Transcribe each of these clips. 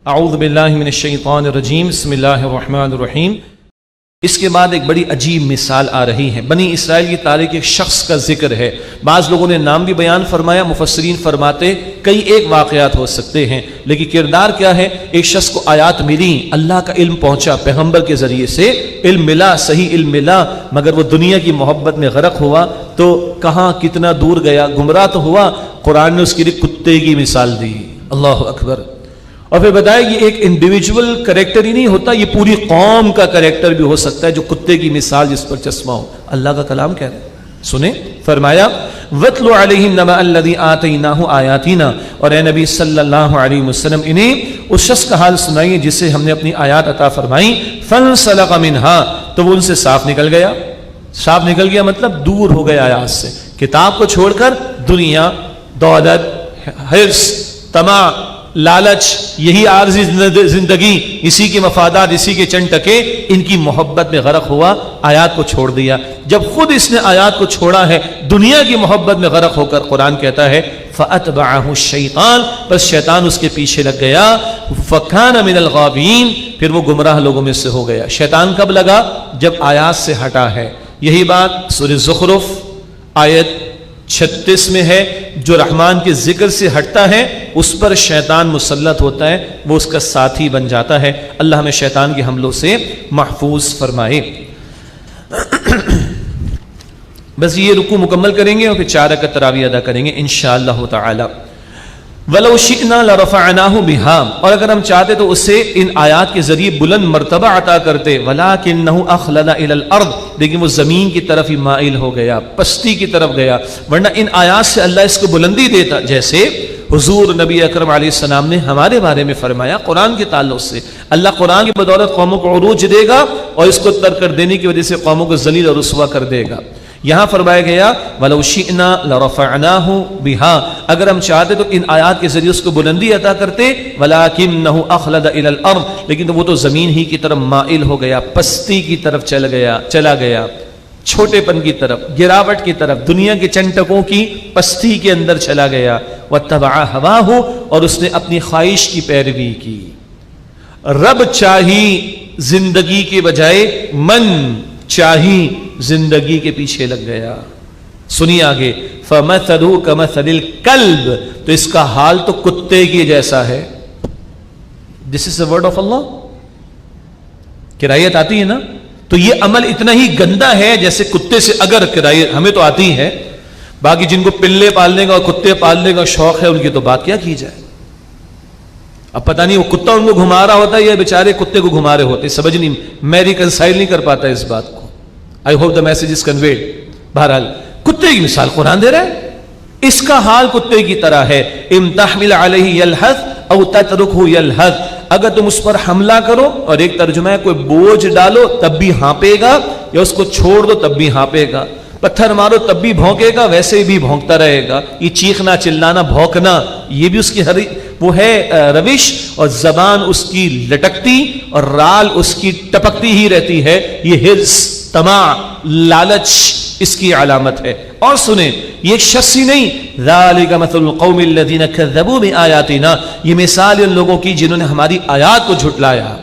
اعوذ باللہ من الشیطان الرجیم بسم اللہ الرحمن الرحیم۔ اس کے بعد ایک بڑی عجیب مثال آ رہی ہے۔ بنی اسرائیل کی تاریخ ایک شخص کا ذکر ہے، بعض لوگوں نے نام بھی بیان فرمایا، مفسرین فرماتے کئی ایک واقعات ہو سکتے ہیں، لیکن کردار کیا ہے؟ ایک شخص کو آیات ملی، اللہ کا علم پہنچا، پیغمبر کے ذریعے سے علم ملا، صحیح علم ملا، مگر وہ دنیا کی محبت میں غرق ہوا تو کہاں کتنا دور گیا، گمراہ تو ہوا۔ قرآن نے اس کے لیے کتے کی مثال دی۔ اللہ اکبر۔ اور پھر بتایا یہ ایک انڈیویجول کریکٹر ہی نہیں ہوتا، یہ پوری قوم کا کریکٹر بھی ہو سکتا ہے، جو کتے کی مثال جس پر چشمہ ہو۔ اللہ کا کلام کہہ رہے ہیں، سنیں۔ فرمایا وَاتْلُ عَلَيْهِمْ نَبَأَ الَّذِي آتَيْنَاهُ آيَاتِنَا، اور اے نبی صلی اللہ علیہ وسلم انہیں اس شخص کا حال سنائیے جسے ہم نے اپنی آیات عطا فرمائیں۔ فَانْسَلَخَ مِنْهَا، تو وہ ان سے صاف نکل گیا۔ صاف نکل گیا مطلب دور ہو گیا آیات سے، کتاب کو چھوڑ کر دنیا، دولت، حرص، طمع، لالچ، یہی عارضی زندگی، اسی کے مفادات، اسی کے چند ٹکے، ان کی محبت میں غرق ہوا، آیات کو چھوڑ دیا۔ جب خود اس نے آیات کو چھوڑا ہے، دنیا کی محبت میں غرق ہو کر، قرآن کہتا ہے فَأَتْبَعَهُ الشَّيْطَانُ، بس شیطان اس کے پیچھے لگ گیا۔ فَكَانَ مِنَ الْغَاوِينَ، پھر وہ گمراہ لوگوں میں سے ہو گیا۔ شیطان کب لگا؟ جب آیات سے ہٹا ہے۔ یہی بات سورہ زخرف آیت 36 میں ہے، جو رحمان کے ذکر سے ہٹتا ہے اس پر شیطان مسلط ہوتا ہے، وہ اس کا ساتھی بن جاتا ہے۔ اللہ ہمیں شیطان کے حملوں سے محفوظ فرمائے۔ بس یہ رکوع مکمل کریں گے اور پھر 4 رکعت تراویح ادا کریں گے انشاءاللہ تعالی۔ وَلَوْ شِئْنَا لَرَفَعْنَاهُ بِهَا، اور اگر ہم چاہتے تو اسے ان آیات کے ذریعے بلند مرتبہ عطا کرتے، وَلَكِنَّهُ أَخْلَدَ إِلَى الْأَرْضِ، لیکن وہ زمین کی طرف ہی مائل ہو گیا، پستی کی طرف گیا، ورنہ ان آیات سے اللہ اس کو بلندی دیتا، جیسے حضور نبی اکرم علیہ السلام نے ہمارے بارے میں فرمایا قرآن کے تعلق سے۔ اللہ قرآن کی بدولت قوموں کو عروج دے گا اور اس کو ترک کر دینے کی وجہ سے قوموں کو ذلیل اور رسوا کر دے گا۔ یہاں فرمایا گیا وَلَوْ شِئْنَا لَرَفَعْنَاهُ بِهَا، اگر ہم چاہتے تو ان آیات کے ذریعے اس کو بلندی عطا کرتے، وَلَكِنَّهُ أَخْلَدَ إِلَى الْأَرْضِ، لیکن وہ تو زمین ہی کی طرف مائل ہو گیا، پستی کی طرف چلا گیا، چھوٹے پن کی طرف، گراوٹ کی طرف، دنیا کے چنٹکوں کی پستی کے اندر چلا گیا۔ وَاتَّبَعَ هَوَاهُ، اور اس نے اپنی خواہش کی پیروی کی، رب چاہی زندگی کے بجائے من چاہی زندگی کے پیچھے لگ گیا۔ سنیے آگے، فَمَثَلُهُ كَمَثَلِ الْكَلْبِ، تو اس کا حال تو کتے کے جیسا ہے۔ This is the word of Allah۔ قرائت آتی ہے نا؟ تو یہ عمل اتنا ہی گندا ہے جیسے کتے سے، اگر قرائت ہمیں تو آتی ہے، باقی جن کو پلے پالنے کا اور کتے پالنے کا شوق ہے ان کی تو بات کیا کی جائے۔ اب پتہ نہیں وہ کتا ان کو گھما رہا ہوتا ہے یا بیچارے کتے کو گھما رہے ہوتے، سمجھ نہیں، میں ریکنسائل نہیں کر پاتا اس بات کو۔ I hope the message is conveyed۔ بہرحال کتے کی مثال قرآن دے رہا ہے، اس کا حال کتے کی طرح ہے۔ اِن تحمل علیہ یلہث او تترکہ یلہث، اگر تم اس پر حملہ کرو، اور ایک ترجمہ ہے کوئی بوجھ ڈالو تب بھی ہانپے گا، یا اس کو چھوڑ دو تب بھی ہانپے گا، پتھر مارو تب بھی بھونکے گا، ویسے بھی بھونکتا رہے گا۔ یہ چیخنا، چلانا، بھونکنا، یہ بھی اس کی وہ ہے روش، اور زبان اس کی لٹکتی اور رال اس کی ٹپکتی ہی رہتی ہے۔ یہ حرص، طمع، لالچ اس کی علامت ہے۔ اور سنیں، یہ ایک شخص ہی نہیں، ذَلِكَ مَثَلُ الْقَوْمِ الَّذِينَ كَذَّبُوا بِآيَاتِنَا، یہ مثال ان لوگوں کی جنہوں نے ہماری آیات کو جھٹلایا۔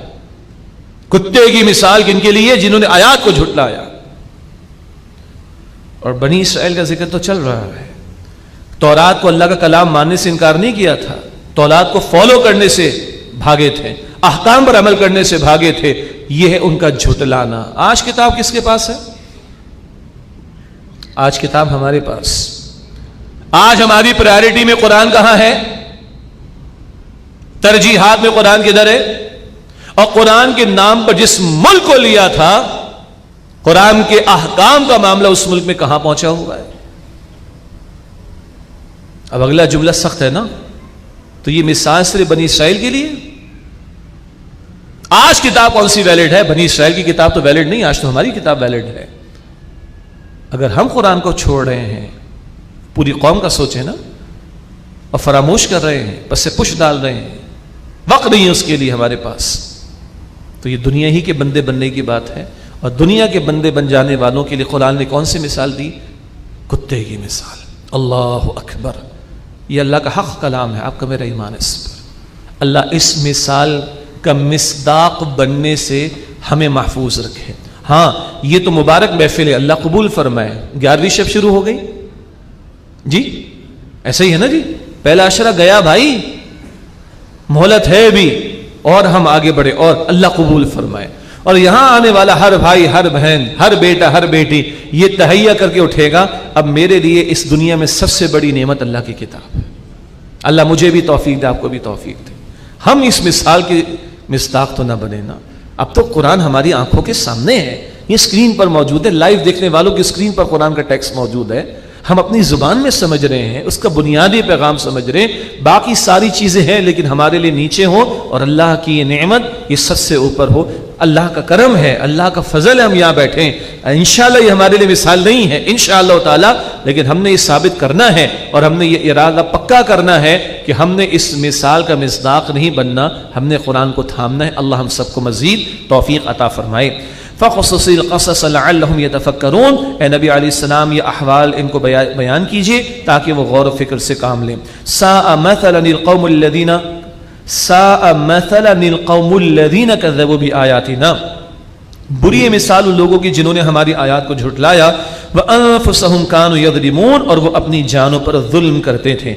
کتے کی مثال کن کے لیے؟ جنہوں نے آیات کو جھٹلایا۔ اور بنی اسرائیل کا ذکر تو چل رہا ہے، تورات کو اللہ کا کلام ماننے سے انکار نہیں کیا تھا، تورات کو فالو کرنے سے بھاگے تھے، احکام پر عمل کرنے سے بھاگے تھے۔ یہ ہے ان کا جھٹلانا۔ آج کتاب کس کے پاس ہے؟ آج کتاب ہمارے پاس۔ آج ہماری پرائرٹی میں قرآن کہاں ہے؟ ترجیحات میں قرآن کدھر ہے؟ اور قرآن کے نام پر جس ملک کو لیا تھا، قرآن کے احکام کا معاملہ اس ملک میں کہاں پہنچا ہوا ہے؟ اب اگلا جملہ سخت ہے نا، تو یہ مثال صرف بنی اسرائیل کے لیے؟ آج کتاب کون سی ویلڈ ہے؟ بنی اسرائیل کی کتاب تو ویلڈ نہیں، آج تو ہماری کتاب ویلڈ ہے۔ اگر ہم قرآن کو چھوڑ رہے ہیں، پوری قوم کا سوچیں نا، اور فراموش کر رہے ہیں، پس سے پش ڈال رہے ہیں، وقت نہیں ہے اس کے لیے ہمارے پاس، تو یہ دنیا ہی کے بندے بننے کی بات ہے۔ اور دنیا کے بندے بن جانے والوں کے لیے قرآن نے کون سی مثال دی؟ کتے کی مثال۔ اللہ اکبر، یہ اللہ کا حق کلام ہے، آپ کا میرا ایمان اس پر۔ اللہ اس مثال کا مصداق بننے سے ہمیں محفوظ رکھے۔ ہاں یہ تو مبارک محفل ہے، اللہ قبول فرمائے۔ 11ویں شب شروع ہو گئی جی، ایسا ہی ہے نا جی، پہلا عشرہ گیا بھائی، مہلت ہے بھی، اور ہم آگے بڑھے اور اللہ قبول فرمائے۔ اور یہاں آنے والا ہر بھائی، ہر بہن، ہر بیٹا، ہر بیٹی یہ تہیہ کر کے اٹھے گا، اب میرے لیے اس دنیا میں سب سے بڑی نعمت اللہ کی کتاب ہے۔ اللہ مجھے بھی توفیق دے، آپ کو بھی توفیق دے۔ ہم اس مثال کی مصداق تو نہ بنے نا۔ اب تو قرآن ہماری آنکھوں کے سامنے ہے، یہ اسکرین پر موجود ہے، لائیو دیکھنے والوں کی اسکرین پر قرآن کا ٹیکسٹ موجود ہے، ہم اپنی زبان میں سمجھ رہے ہیں، اس کا بنیادی پیغام سمجھ رہے ہیں، باقی ساری چیزیں ہیں لیکن ہمارے لیے نیچے ہوں، اور اللہ کی یہ نعمت یہ سب سے اوپر ہو۔ اللہ کا کرم ہے، اللہ کا فضل ہے، ہم یہاں بیٹھے ہیں۔ انشاءاللہ یہ ہمارے لیے مثال نہیں ہے انشاءاللہ تعالی، لیکن ہم نے یہ ثابت کرنا ہے اور ہم نے یہ ارادہ پکا کرنا ہے کہ ہم نے اس مثال کا مصداق نہیں بننا، ہم نے قرآن کو تھامنا ہے۔ اللہ ہم سب کو مزید توفیق عطا فرمائے۔ فَقَصَصِ الْقَصَصَ لَعَلَّهُمْ يَتَفَكَّرُونَ، اے نبی علیہ السلام یہ احوال ان کو بیان کیجئے تاکہ وہ غور و فکر سے کام لیں۔ سَاءَ مَثَلًا الْقَوْمُ الَّذِينَ كَذَّبُوا بِآيَاتِنَا، بری مثال ان لوگوں کی جنہوں نے ہماری آیات کو جھٹلایا۔ وَأَنفُسَهُمْ كَانُوا يَظْلِمُونَ، اور وہ اپنی جانوں پر ظلم کرتے تھے۔